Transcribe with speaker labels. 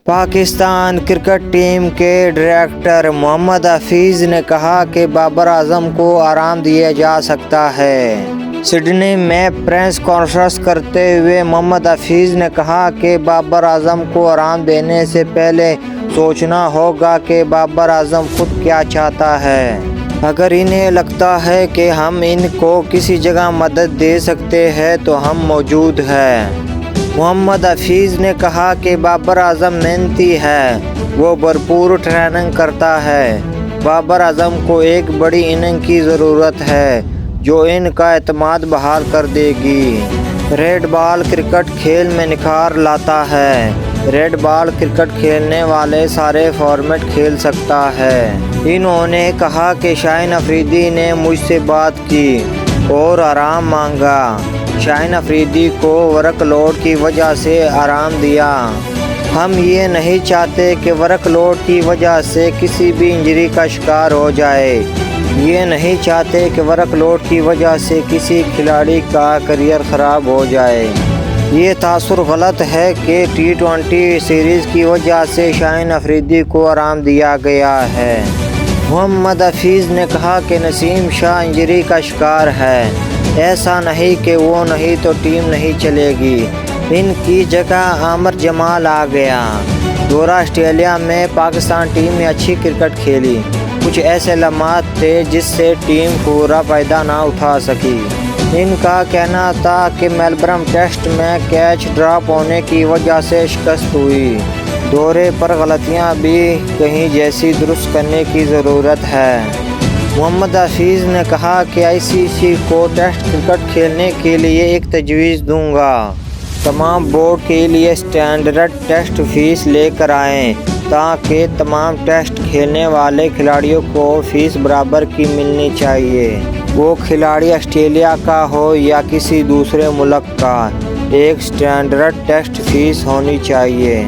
Speaker 1: Pakistan cricket team کے director محمد حفیظ نے کہا کہ بابر اعظم کو آرام دیا جا سکتا ہے۔ سڈنی میں پریس کانفرنس کرتے ہوئے محمد حفیظ نے کہا کہ بابر اعظم کو آرام دینے سے پہلے سوچنا ہوگا کہ بابر اعظم خود کیا چاہتا ہے۔ اگر انہیں لگتا ہے کہ ہم ان کو کسی جگہ مدد دے سکتے ہیں تو ہم موجود ہیں۔ محمد حفیظ نے کہا کہ بابر اعظم محنتی ہے، وہ بھرپور ٹریننگ کرتا ہے۔ بابر اعظم کو ایک بڑی اننگ کی ضرورت ہے جو ان کا اعتماد بحال کر دے گی۔ ریڈ بال کرکٹ کھیل میں نکھار لاتا ہے۔ ریڈ بال کرکٹ کھیلنے والے سارے فارمیٹ کھیل سکتا ہے۔ انہوں نے کہا کہ شاہین افریدی نے مجھ سے بات کی اور آرام مانگا۔ شاہین افریدی کو ورک لوڈ کی وجہ سے آرام دیا۔ ہم یہ نہیں چاہتے کہ ورک لوڈ کی وجہ سے کسی بھی انجری کا شکار ہو جائے۔ یہ نہیں چاہتے کہ ورک لوڈ کی وجہ سے کسی کھلاڑی کا کیریئر خراب ہو جائے۔ یہ تاثر غلط ہے کہ T20 سیریز کی وجہ سے شاہین افریدی کو آرام دیا گیا ہے۔ محمد حفیظ نے کہا کہ نسیم شاہ انجری کا شکار ہے۔ ایسا نہیں کہ وہ نہیں تو ٹیم نہیں چلے گی۔ ان کی جگہ عامر جمال آ گیا۔ دورہ آسٹریلیا میں پاکستان ٹیم نے اچھی کرکٹ کھیلی۔ کچھ ایسے لمحات تھے جس سے ٹیم پورا فائدہ نہ اٹھا سکی۔ ان کا کہنا تھا کہ میلبرن ٹیسٹ میں کیچ ڈراپ ہونے کی وجہ سے شکست ہوئی۔ دورے پر غلطیاں بھی کہیں جیسی درست کرنے کی ضرورت ہے۔ محمد حفیظ نے کہا کہ ICC کو ٹیسٹ کرکٹ کھیلنے کے لیے ایک تجویز دوں گا۔ تمام بورڈ کے لیے اسٹینڈرڈ ٹیسٹ فیس لے کر آئیں تاکہ تمام ٹیسٹ کھیلنے والے کھلاڑیوں کو فیس برابر کی ملنی چاہیے۔ وہ کھلاڑی آسٹریلیا کا ہو یا کسی دوسرے ملک کا، ایک اسٹینڈرڈ ٹیسٹ فیس ہونی چاہیے۔